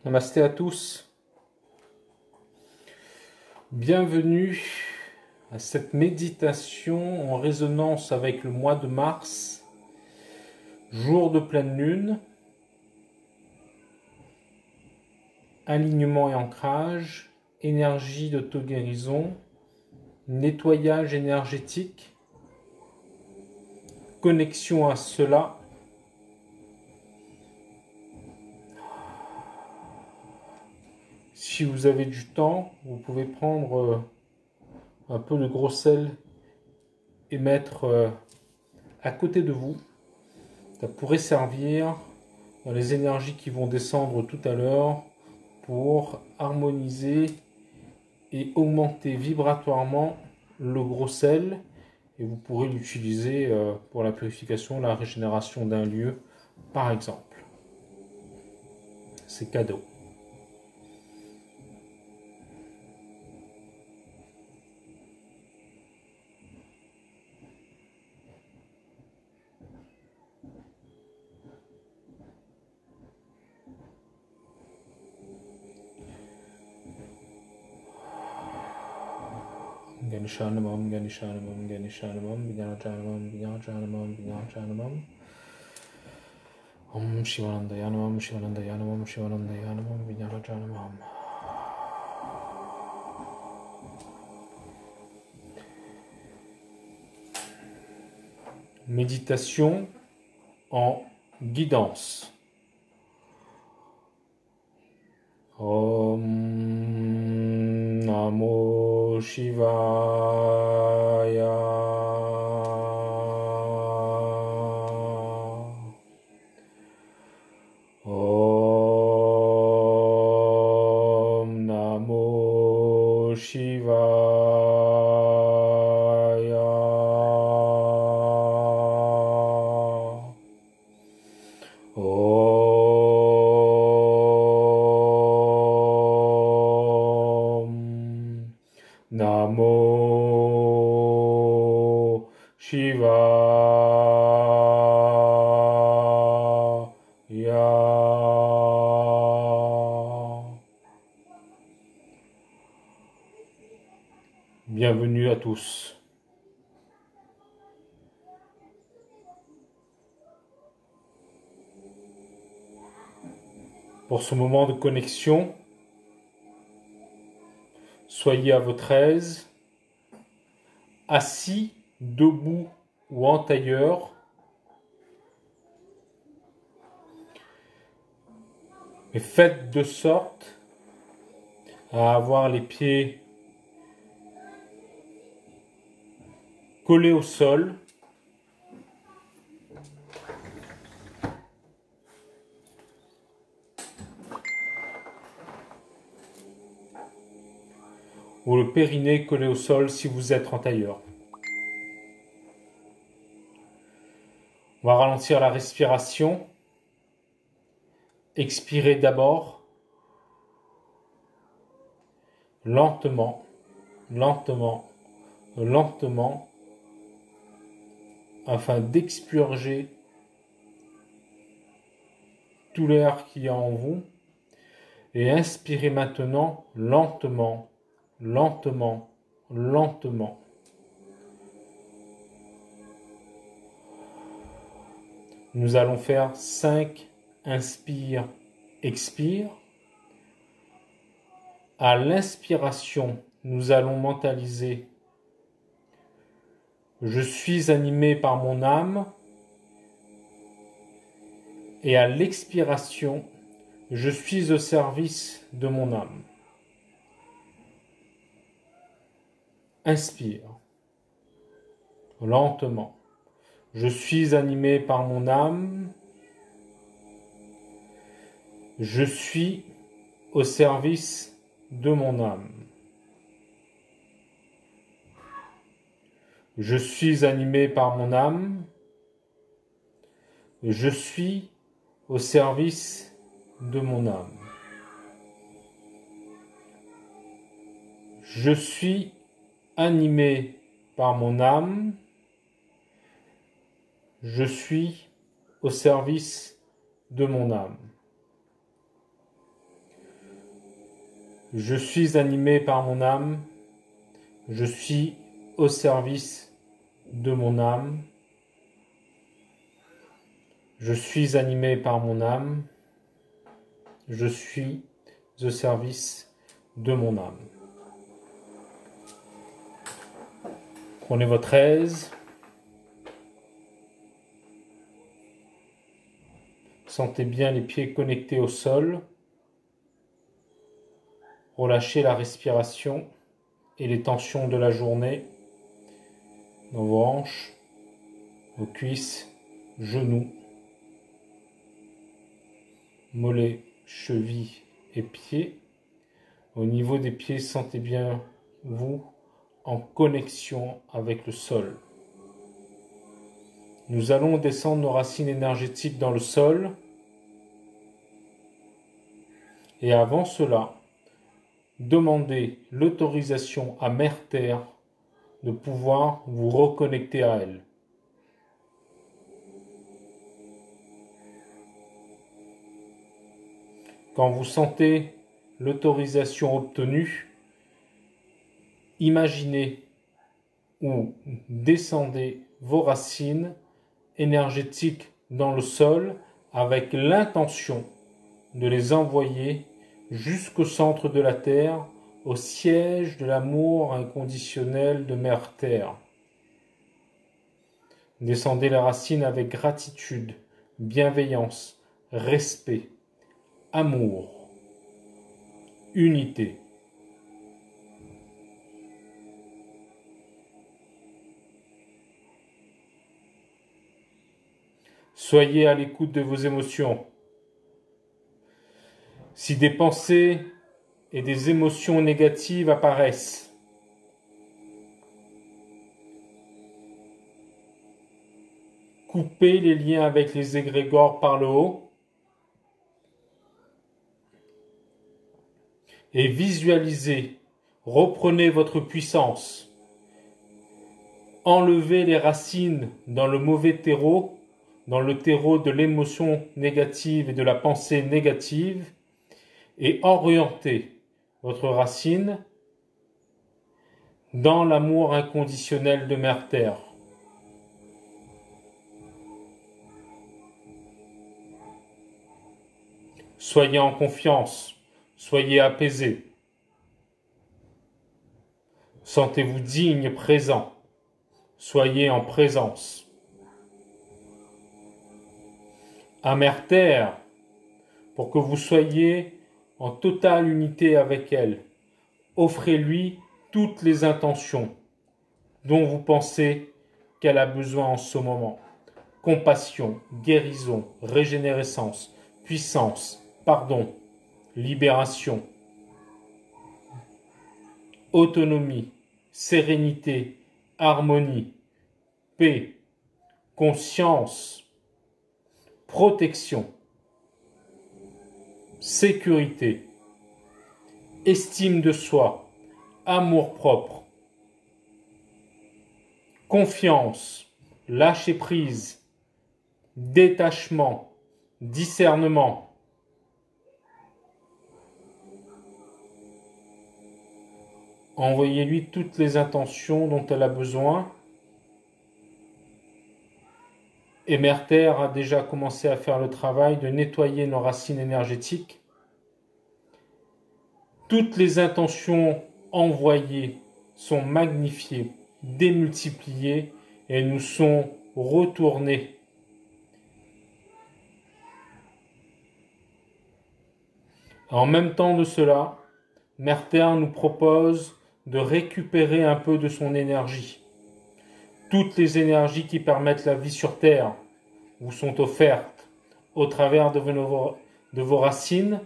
Namasté à tous. Bienvenue à cette méditation en résonance avec le mois de mars, jour de pleine lune, alignement et ancrage, énergie d'auto-guérison, nettoyage énergétique, connexion à cela. Si vous avez du temps, vous pouvez prendre un peu de gros sel et mettre à côté de vous. Ça pourrait servir dans les énergies qui vont descendre tout à l'heure pour harmoniser et augmenter vibratoirement le gros sel, et vous pourrez l'utiliser pour la purification, la régénération d'un lieu par exemple. C'est cadeau. Ganeshanamam, Ganeshanamam, Ganeshanamam, Vijnajanamam, Vijnajanamam, Vijnajanamam. Om Shivanandayanamam, Shivanandayanamam, Shivanandayanamam, Vijnajanamam. Méditation en guidance. Om Namo Shivaya. Om Namo Shivaya. Namo Shivaya. Bienvenue à tous. Pour ce moment de connexion, soyez à votre aise, assis, debout ou en tailleur. Mais faites de sorte à avoir les pieds collés au sol. Ou le périnée collé au sol si vous êtes en tailleur. On va ralentir la respiration. Expirez d'abord. Lentement, lentement, lentement, afin d'expurger tout l'air qu'il y a en vous. Et inspirez maintenant lentement, lentement, lentement. Nous allons faire 5 inspire, expire. À l'inspiration, nous allons mentaliser: je suis animé par mon âme. Et à l'expiration, je suis au service de mon âme. Inspire. Lentement. Je suis animé par mon âme. Je suis au service de mon âme. Je suis animé par mon âme. Je suis au service de mon âme. Je suis animé par mon âme. Je suis au service de mon âme. Je suis animé par mon âme. Je suis au service de mon âme. Je suis animé par mon âme. Je suis au service de mon âme. Prenez votre aise. Sentez bien les pieds connectés au sol. Relâchez la respiration et les tensions de la journée dans vos hanches, vos cuisses, genoux, mollets, chevilles et pieds. Au niveau des pieds, sentez bien vous en connexion avec le sol. Nous allons descendre nos racines énergétiques dans le sol. Et avant cela, demandez l'autorisation à Mère Terre de pouvoir vous reconnecter à elle. Quand vous sentez l'autorisation obtenue, imaginez ou descendez vos racines énergétiques dans le sol avec l'intention de les envoyer jusqu'au centre de la Terre, au siège de l'amour inconditionnel de Mère Terre. Descendez les racines avec gratitude, bienveillance, respect, amour, unité. Soyez à l'écoute de vos émotions. Si des pensées et des émotions négatives apparaissent, coupez les liens avec les égrégores par le haut et visualisez, reprenez votre puissance. Enlevez les racines dans le mauvais terreau, dans le terreau de l'émotion négative et de la pensée négative, et orientez votre racine dans l'amour inconditionnel de Mère Terre. Soyez en confiance, soyez apaisés. Sentez-vous digne, présent. Soyez en présence. À Mère Terre, pour que vous soyez en totale unité avec elle, offrez-lui toutes les intentions dont vous pensez qu'elle a besoin en ce moment. Compassion, guérison, régénérescence, puissance, pardon, libération, autonomie, sérénité, harmonie, paix, conscience, protection, sécurité, estime de soi, amour-propre, confiance, lâcher-prise, détachement, discernement. Envoyez-lui toutes les intentions dont elle a besoin. Et Mère Terre a déjà commencé à faire le travail de nettoyer nos racines énergétiques. Toutes les intentions envoyées sont magnifiées, démultipliées et nous sont retournées. En même temps de cela, Mère Terre nous propose de récupérer un peu de son énergie. Toutes les énergies qui permettent la vie sur Terre vous sont offertes au travers de vos racines.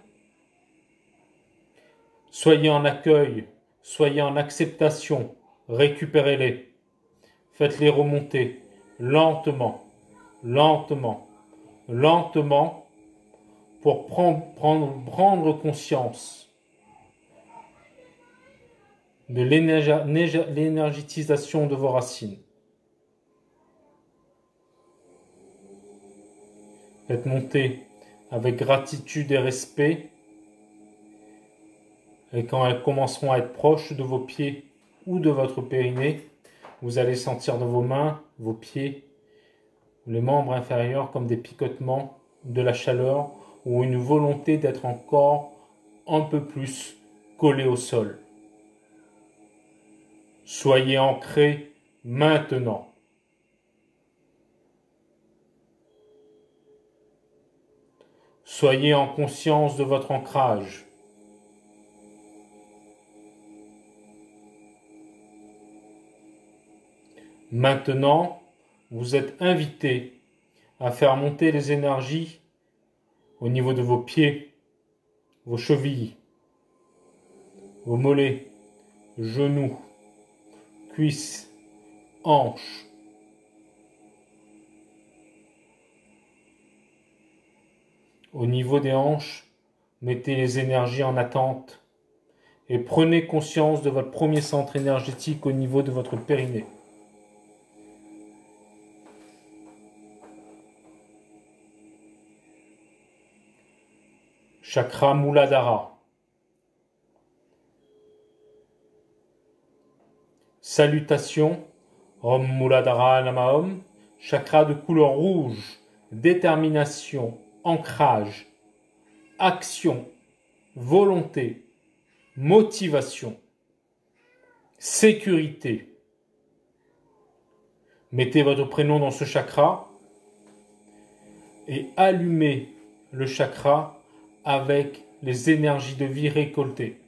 Soyez en accueil, soyez en acceptation, récupérez-les. Faites-les remonter lentement, lentement, lentement pour prendre conscience de l'énergétisation de vos racines. Faites monter avec gratitude et respect Et quand elles commenceront à être proches de vos pieds ou de votre périnée, vous allez sentir de vos mains, vos pieds, les membres inférieurs comme des picotements, de la chaleur ou une volonté d'être encore un peu plus collé au sol. Soyez ancrés maintenant. Soyez en conscience de votre ancrage. Maintenant, vous êtes invités à faire monter les énergies au niveau de vos pieds, vos chevilles, vos mollets, genoux, cuisses, hanches. Au niveau des hanches, mettez les énergies en attente et prenez conscience de votre premier centre énergétique au niveau de votre périnée. Chakra Muladhara. Salutations, Om Muladhara Namaom, chakra de couleur rouge, détermination, ancrage, action, volonté, motivation, sécurité. Mettez votre prénom dans ce chakra et allumez le chakra avec les énergies de vie récoltées.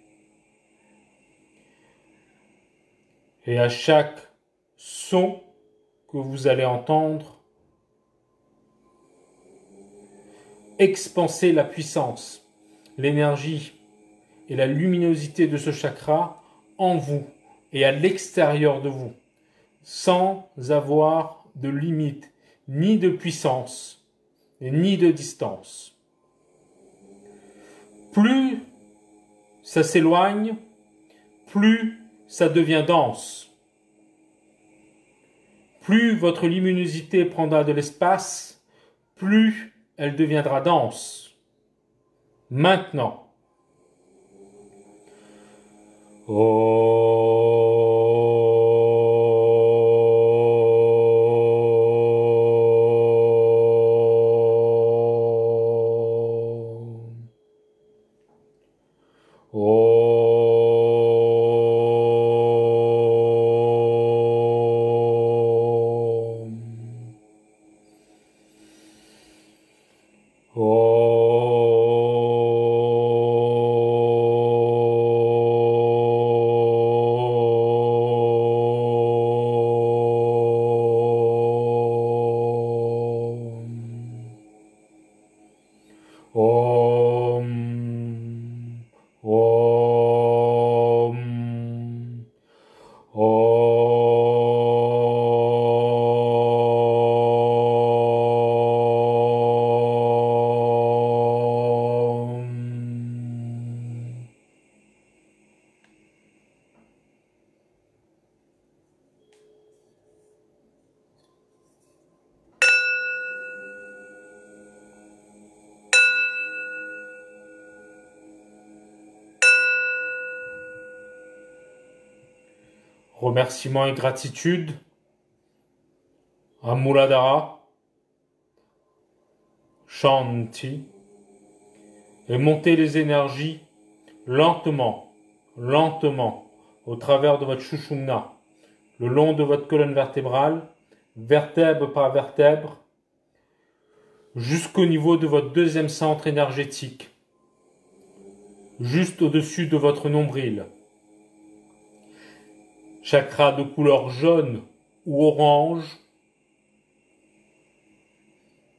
Et à chaque son que vous allez entendre, expansez la puissance, l'énergie et la luminosité de ce chakra en vous et à l'extérieur de vous, sans avoir de limite, ni de puissance, ni de distance. Plus ça s'éloigne, plus ça devient dense. Plus votre luminosité prendra de l'espace, plus elle deviendra dense. Maintenant. Remerciements et gratitude à Muladhara, Shanti, et montez les énergies lentement, lentement, au travers de votre Sushumna, le long de votre colonne vertébrale, vertèbre par vertèbre, jusqu'au niveau de votre deuxième centre énergétique, juste au-dessus de votre nombril. Chakra de couleur jaune ou orange,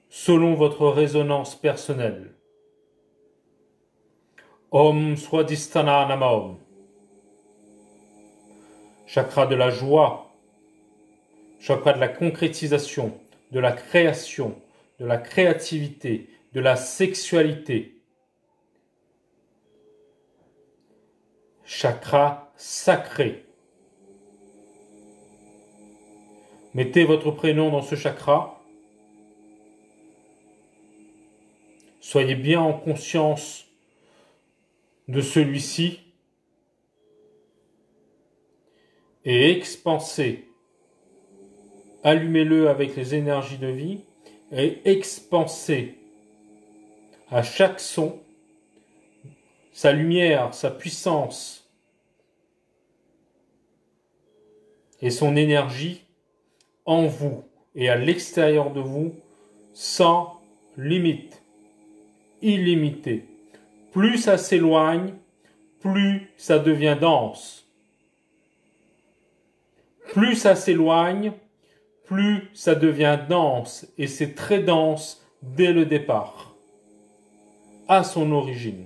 selon votre résonance personnelle. Om Swadhisthana Namaom. Chakra de la joie, chakra de la concrétisation, de la création, de la créativité, de la sexualité. Chakra sacré. Mettez votre prénom dans ce chakra. Soyez bien en conscience de celui-ci et expansez. Allumez-le avec les énergies de vie et expansez à chaque son sa lumière, sa puissance et son énergie en vous et à l'extérieur de vous sans limite, illimité. Plus ça s'éloigne, plus ça devient dense. Plus ça s'éloigne, plus ça devient dense. Et c'est très dense dès le départ, à son origine.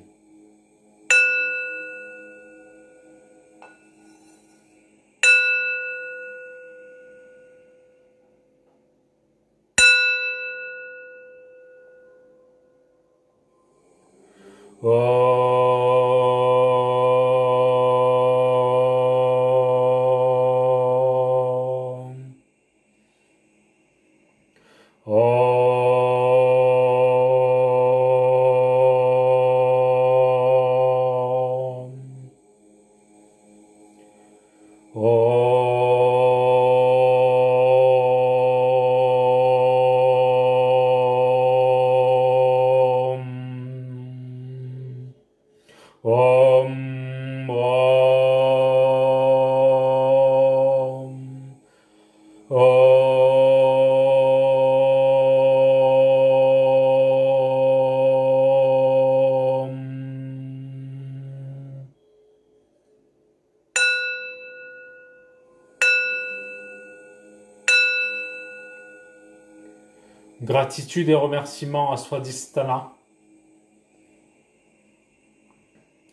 Gratitude et remerciements à Swadhisthana.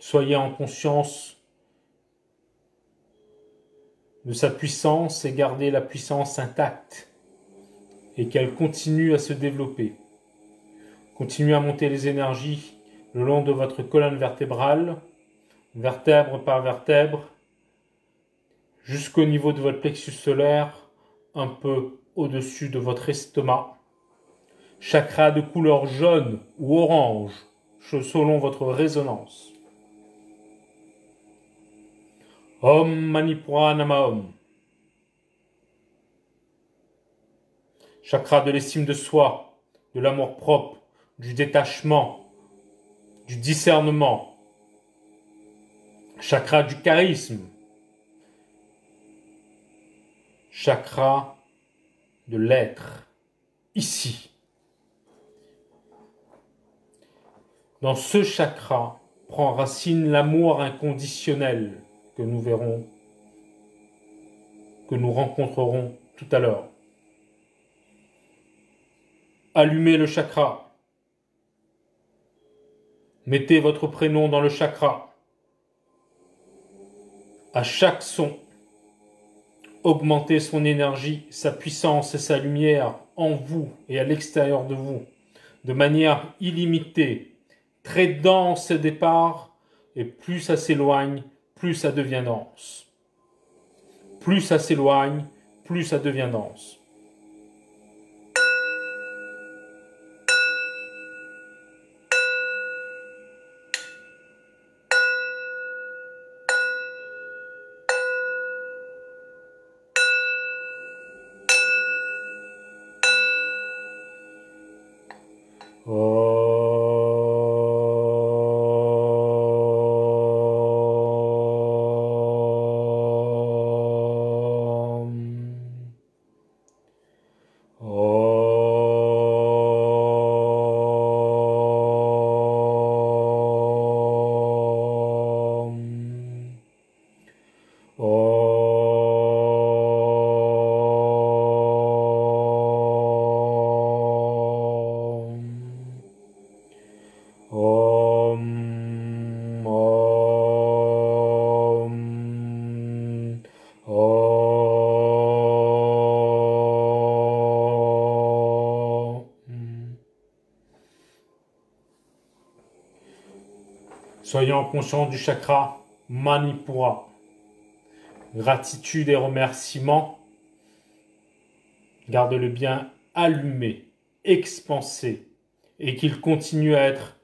Soyez en conscience de sa puissance et gardez la puissance intacte et qu'elle continue à se développer. Continuez à monter les énergies le long de votre colonne vertébrale, vertèbre par vertèbre, jusqu'au niveau de votre plexus solaire, un peu au-dessus de votre estomac. Chakra de couleur jaune ou orange, selon votre résonance. Om Manipura Nama Om. Chakra de l'estime de soi, de l'amour propre, du détachement, du discernement. Chakra du charisme. Chakra de l'être, ici. Dans ce chakra prend racine l'amour inconditionnel que nous verrons, que nous rencontrerons tout à l'heure. Allumez le chakra. Mettez votre prénom dans le chakra. À chaque son, augmentez son énergie, sa puissance et sa lumière en vous et à l'extérieur de vous, de manière illimitée, très dense au départ, et plus ça s'éloigne, plus ça devient dense. Plus ça s'éloigne, plus ça devient dense. Soyons conscients du chakra Manipura. Gratitude et remerciements. Garde-le bien allumé, expansé, et qu'il continue à être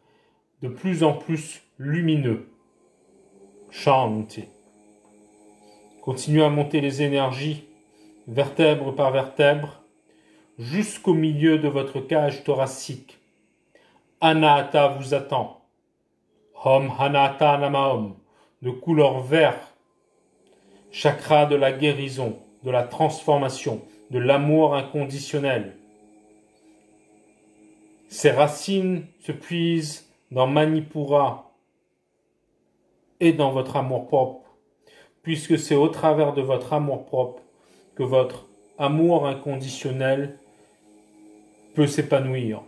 de plus en plus lumineux. Shanti. Continuez à monter les énergies, vertèbre par vertèbre, jusqu'au milieu de votre cage thoracique. Anahata vous attend. Om Anahata Namahom, de couleur vert, chakra de la guérison, de la transformation, de l'amour inconditionnel. Ses racines se puisent dans Manipura et dans votre amour-propre, puisque c'est au travers de votre amour-propre que votre amour inconditionnel peut s'épanouir.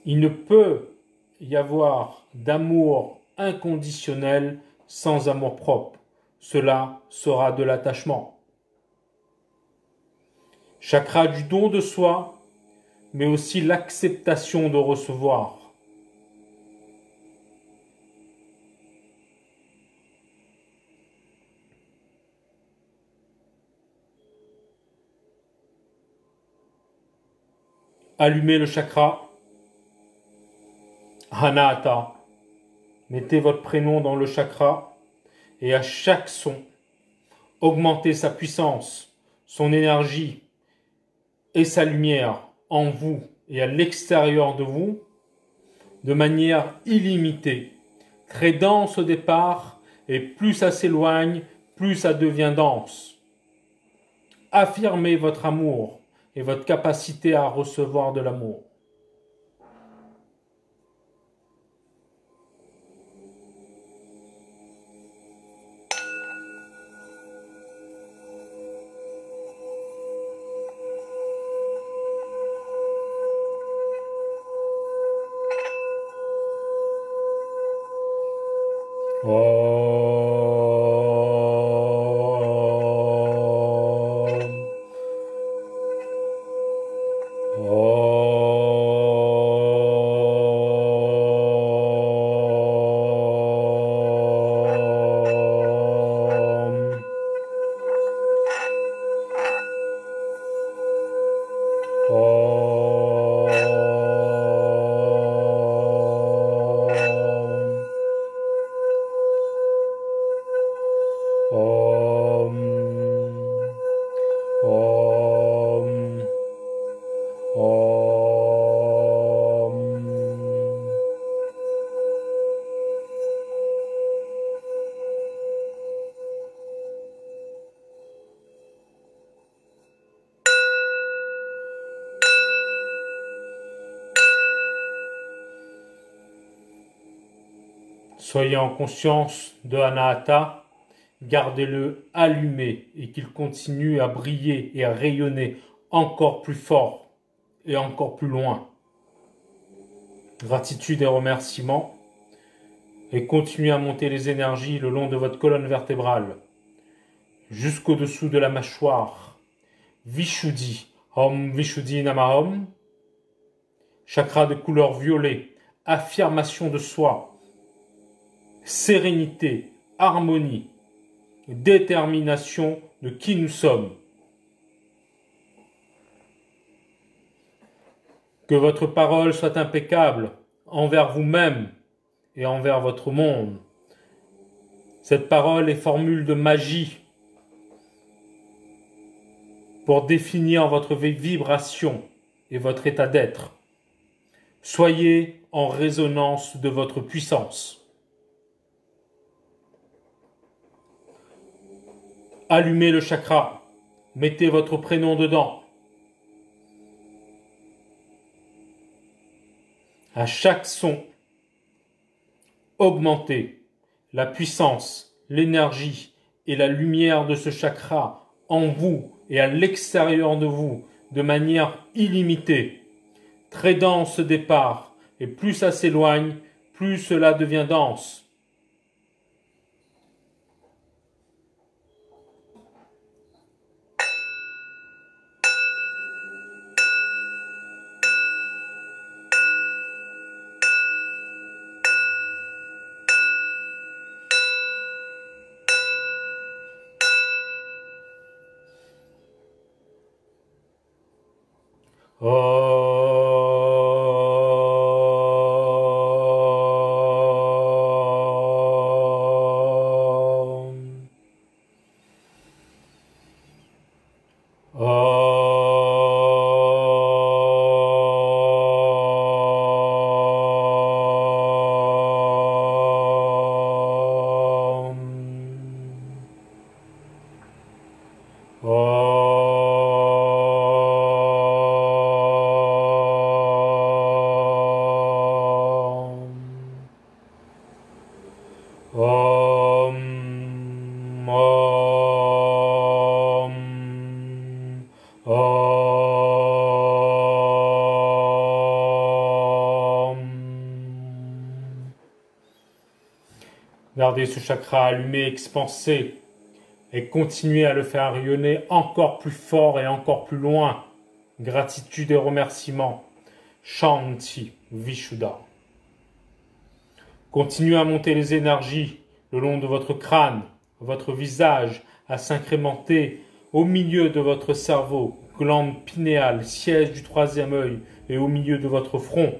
Il ne peut y avoir d'amour inconditionnel sans amour-propre. Cela sera de l'attachement. Chakra du don de soi, mais aussi l'acceptation de recevoir. Allumez le chakra. Anahata. Mettez votre prénom dans le chakra et à chaque son, augmentez sa puissance, son énergie et sa lumière en vous et à l'extérieur de vous de manière illimitée, très dense au départ et plus ça s'éloigne, plus ça devient dense. Affirmez votre amour et votre capacité à recevoir de l'amour. Soyez en conscience de Anahata, gardez-le allumé et qu'il continue à briller et à rayonner encore plus fort et encore plus loin. Gratitude et remerciements et continuez à monter les énergies le long de votre colonne vertébrale jusqu'au-dessous de la mâchoire. Vishuddhi, Om Vishuddhi Namahom, chakra de couleur violet, affirmation de soi, sérénité, harmonie, détermination de qui nous sommes. Que votre parole soit impeccable envers vous-même et envers votre monde. Cette parole est formule de magie pour définir votre vibration et votre état d'être. Soyez en résonance de votre puissance. Allumez le chakra, mettez votre prénom dedans. À chaque son, augmentez la puissance, l'énergie et la lumière de ce chakra en vous et à l'extérieur de vous de manière illimitée. Très dense au départ, et plus ça s'éloigne, plus cela devient dense. Gardez ce chakra allumé, expansé, et continuez à le faire rayonner encore plus fort et encore plus loin. Gratitude et remerciements. Shanti Vishuddha. Continuez à monter les énergies le long de votre crâne, votre visage, à s'incrémenter au milieu de votre cerveau, glande pinéale, siège du troisième œil, et au milieu de votre front.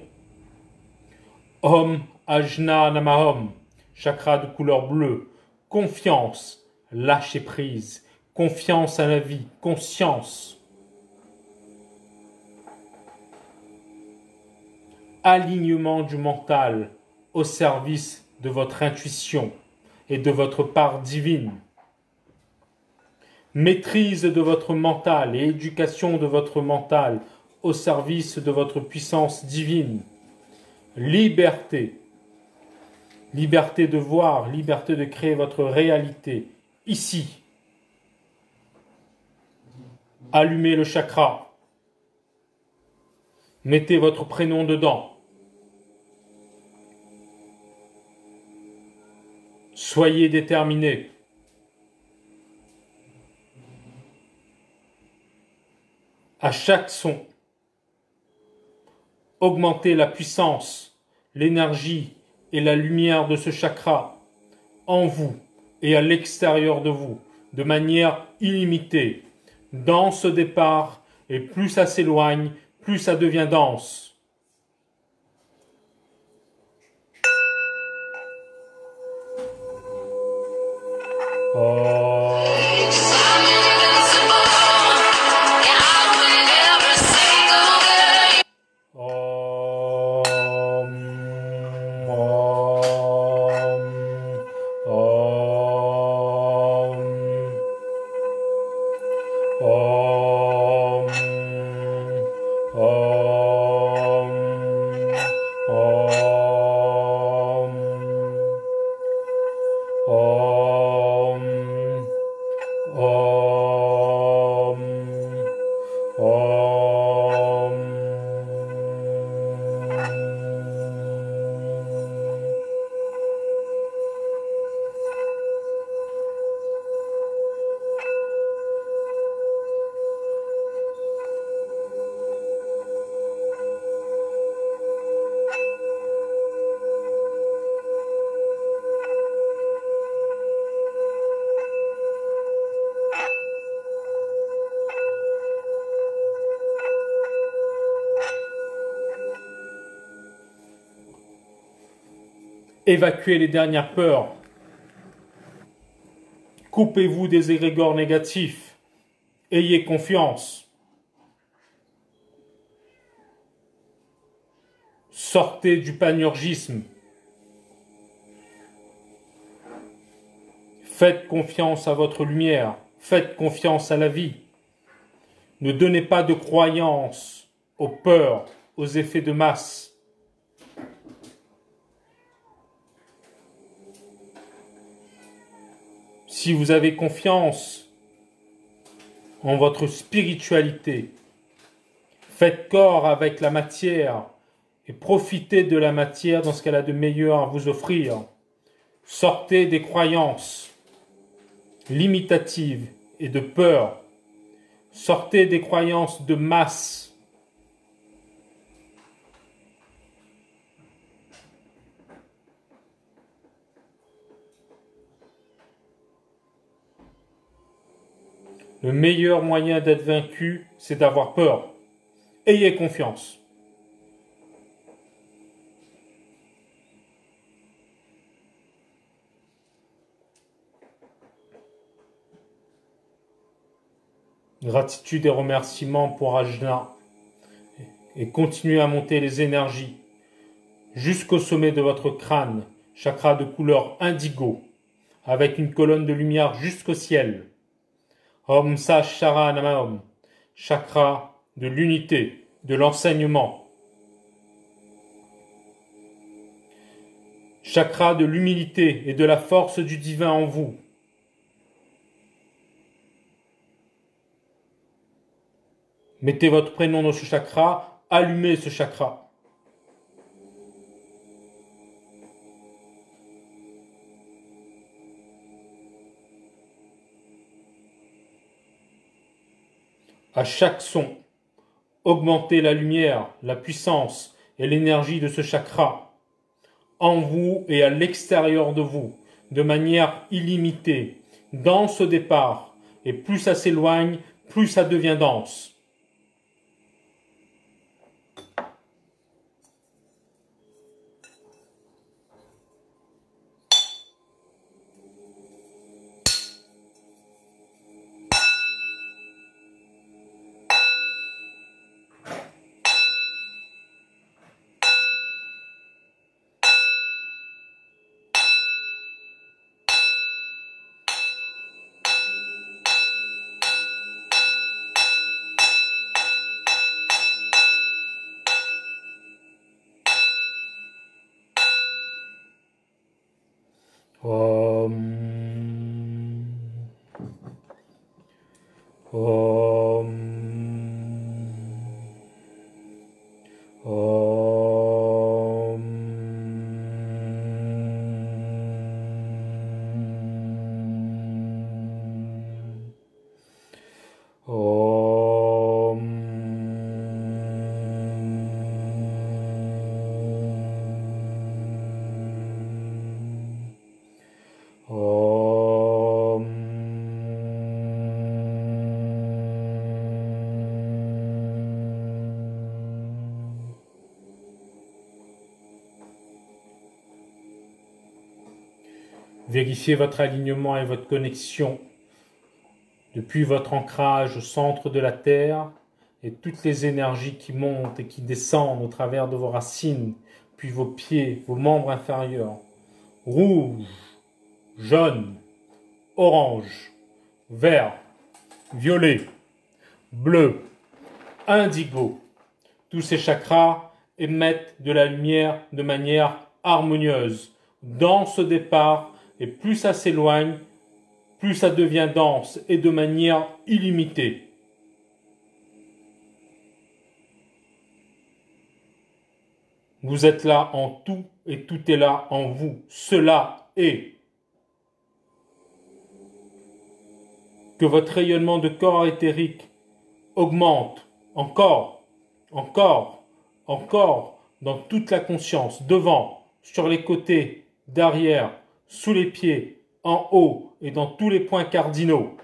Om Ajna Namahom, chakra de couleur bleue, confiance, lâcher prise, confiance à la vie, conscience. Alignement du mental au service de votre intuition et de votre part divine. Maîtrise de votre mental et éducation de votre mental au service de votre puissance divine. Liberté. Liberté de voir, liberté de créer votre réalité. Ici. Allumez le chakra. Mettez votre prénom dedans. Soyez déterminé. À chaque son, augmentez la puissance, l'énergie et la lumière de ce chakra en vous et à l'extérieur de vous, de manière illimitée. Dans ce départ, et plus ça s'éloigne, plus ça devient dense. Évacuez les dernières peurs. Coupez-vous des égrégores négatifs. Ayez confiance. Sortez du panurgisme. Faites confiance à votre lumière. Faites confiance à la vie. Ne donnez pas de croyance aux peurs, aux effets de masse. Si vous avez confiance en votre spiritualité, faites corps avec la matière et profitez de la matière dans ce qu'elle a de meilleur à vous offrir. Sortez des croyances limitatives et de peur. Sortez des croyances de masse. Le meilleur moyen d'être vaincu, c'est d'avoir peur. Ayez confiance. Gratitude et remerciements pour Ajna. Et continuez à monter les énergies jusqu'au sommet de votre crâne, chakra de couleur indigo, avec une colonne de lumière jusqu'au ciel. Om Sa Shara Namaom, chakra de l'unité, de l'enseignement. Chakra de l'humilité et de la force du divin en vous. Mettez votre prénom dans ce chakra, allumez ce chakra. À chaque son, augmentez la lumière, la puissance et l'énergie de ce chakra, en vous et à l'extérieur de vous, de manière illimitée, dense au départ, et plus ça s'éloigne, plus ça devient dense. Om. Om. Om. Om. Om. Vérifiez votre alignement et votre connexion depuis votre ancrage au centre de la Terre et toutes les énergies qui montent et qui descendent au travers de vos racines, puis vos pieds, vos membres inférieurs. Rouge, jaune, orange, vert, violet, bleu, indigo. Tous ces chakras émettent de la lumière de manière harmonieuse, dense au départ, et plus ça s'éloigne, plus ça devient dense et de manière illimitée. Vous êtes là en tout et tout est là en vous. Cela est. Que votre rayonnement de corps éthérique augmente encore, encore, encore dans toute la conscience, devant, sur les côtés, derrière, sous les pieds, en haut et dans tous les points cardinaux.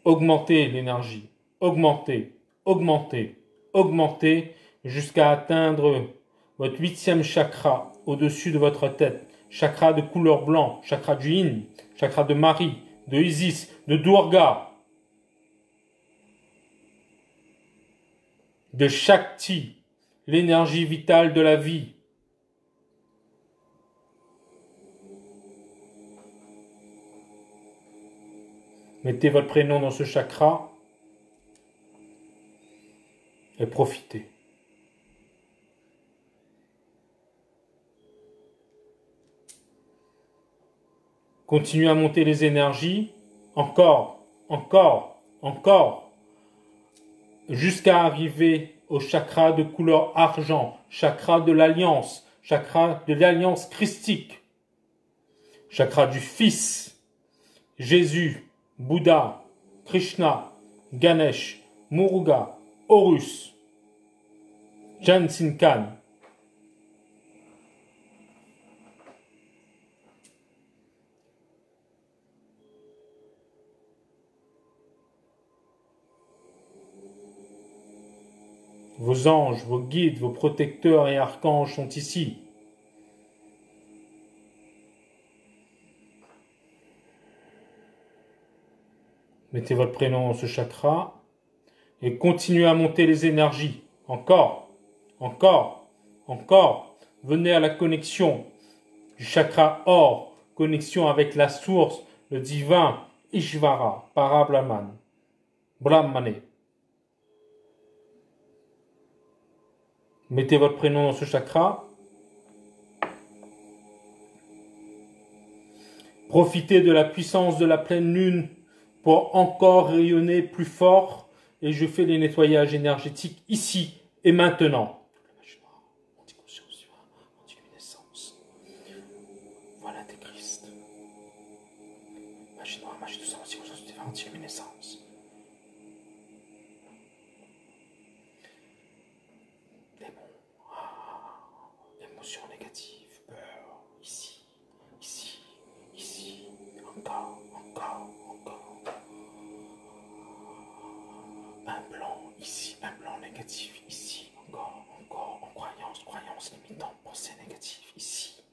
Augmentez l'énergie, augmentez, augmentez, augmentez jusqu'à atteindre votre 8e chakra au-dessus de votre tête. Chakra de couleur blanc, chakra du Yin, chakra de Marie, de Isis, de Durga, de Shakti, l'énergie vitale de la vie. Mettez votre prénom dans ce chakra et profitez. Continuez à monter les énergies, encore, encore, encore, jusqu'à arriver au chakra de couleur argent, chakra de l'alliance christique, chakra du Fils, Jésus, Bouddha, Krishna, Ganesh, Muruga, Horus, Jansinkan. Vos anges, vos guides, vos protecteurs et archanges sont ici. Mettez votre prénom dans ce chakra et continuez à monter les énergies. Encore, encore, encore. Venez à la connexion du chakra or, connexion avec la source, le divin, Ishvara, Parabrahman, Brahmane. Mettez votre prénom dans ce chakra. Profitez de la puissance de la pleine lune pour encore rayonner plus fort. Et je fais les nettoyages énergétiques ici et maintenant. Anticonscience, antiluminescence. Voilà tes Christ. Magie noire, magie de sang, antiluminescence. Démon, émotion négative, peur, ici, ici, ici, encore, encore, encore. Un blanc ici, un blanc négatif ici, encore, encore, en croyance, croyance limitante, pensée négative ici.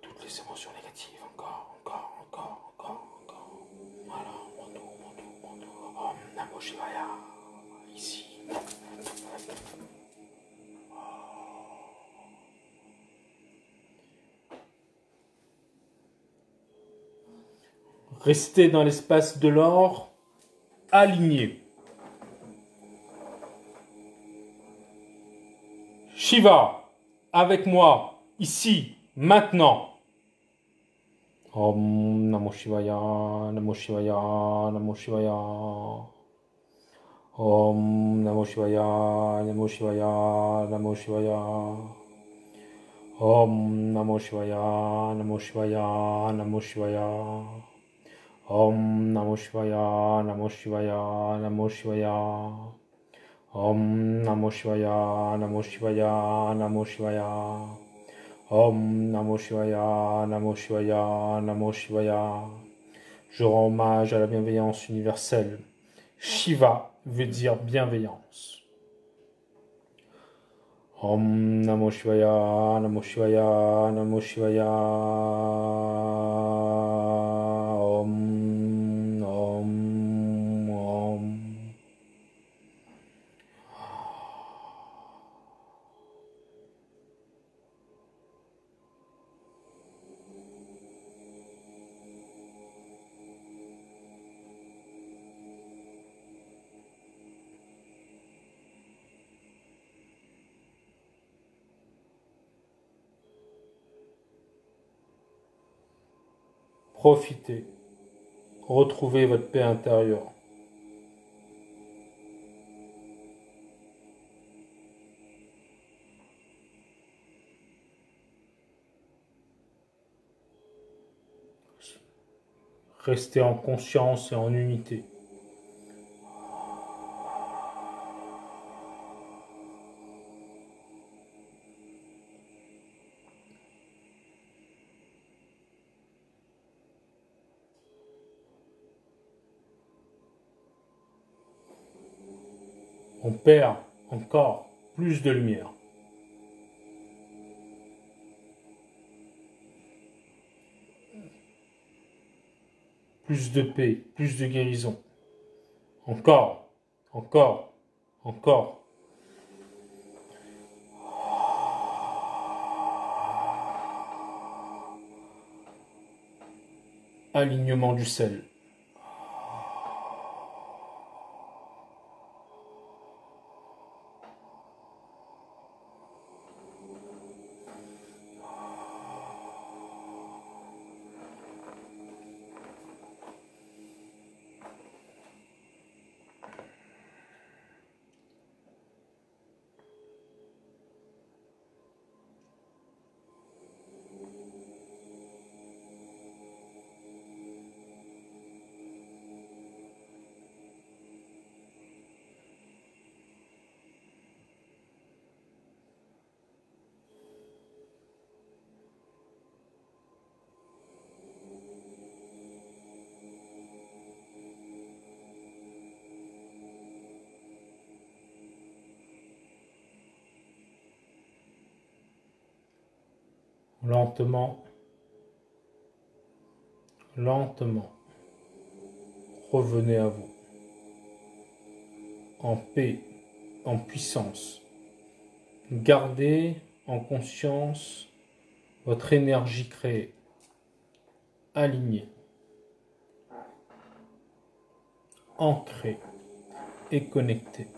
Toutes les émotions négatives, encore, encore, encore, encore, encore. Voilà, mon dos, mon dos, mon dos. Om Namo Shivaya, ici. Restez dans l'espace de l'or, aligné. Shiva, avec moi, ici, maintenant. Om Namo Shivaya, Namo Shivaya, Namo Shivaya. Om Namo Shivaya, Namo Shivaya, Namo Shivaya. Om Namo Shivaya, Namo Shivaya, Namo Shivaya. Om Namo Shivaya, Namo Shivaya, Namo Shivaya. Om Namo Shivaya, Namo Shivaya, Namo Shivaya. Om Namo Shivaya, Namo Shivaya, Namo Shivaya. Je rends hommage à la bienveillance universelle. Shiva veut dire bienveillance. Om Namo Shivaya, Namo Shivaya, Namo Shivaya. Om, Om, Om. Profitez, retrouvez votre paix intérieure. Restez en conscience et en unité. On perd encore plus de lumière. Plus de paix, plus de guérison. Encore, encore, encore. Alignement du sel. lentement, lentement. Revenez à vous, en paix, en puissance. Gardez en conscience votre énergie créée, alignée, ancrée et connectée.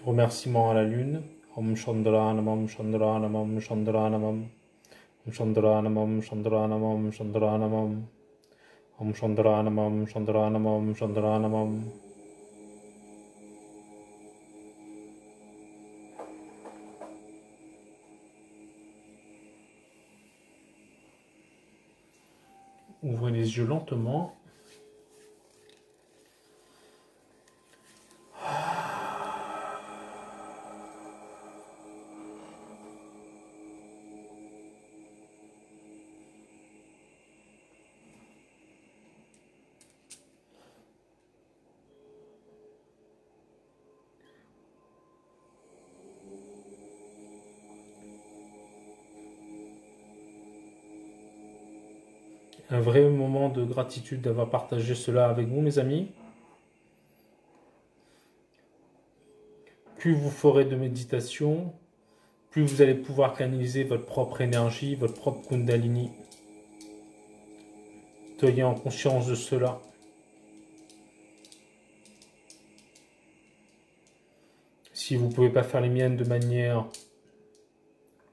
Remerciement à la lune. Om Chandranamam, Chandranamam, Chandranamam. Om Chandranamam, Chandranamam, Chandranamam. Om Chandranamam, Chandranamam, Chandranamam. Ouvrez les yeux lentement. Un vrai moment de gratitude d'avoir partagé cela avec vous, mes amis. Plus vous ferez de méditation, plus vous allez pouvoir canaliser votre propre énergie, votre propre Kundalini. Soyez en conscience de cela. Si vous ne pouvez pas faire les miennes de manière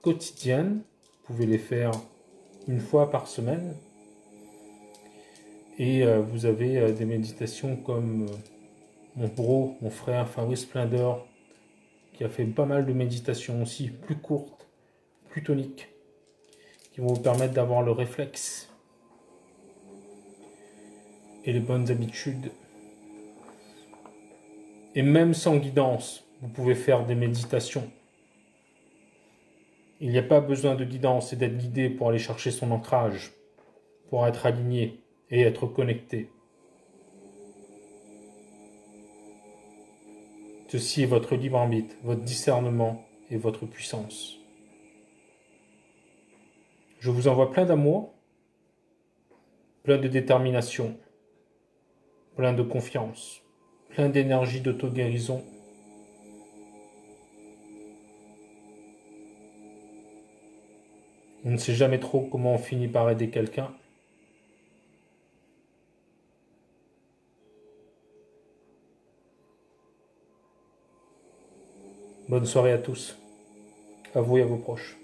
quotidienne, vous pouvez les faire une fois par semaine. Et vous avez des méditations comme mon bro, mon frère Fabrice Splendor, qui a fait pas mal de méditations aussi, plus courtes, plus toniques, qui vont vous permettre d'avoir le réflexe et les bonnes habitudes. Et même sans guidance, vous pouvez faire des méditations. Il n'y a pas besoin de guidance et d'être guidé pour aller chercher son ancrage, pour être aligné et être connecté. Ceci est votre libre arbitre, votre discernement et votre puissance. Je vous envoie plein d'amour, plein de détermination, plein de confiance, plein d'énergie d'auto-guérison. On ne sait jamais trop comment on finit par aider quelqu'un. Bonne soirée à tous, à vous et à vos proches.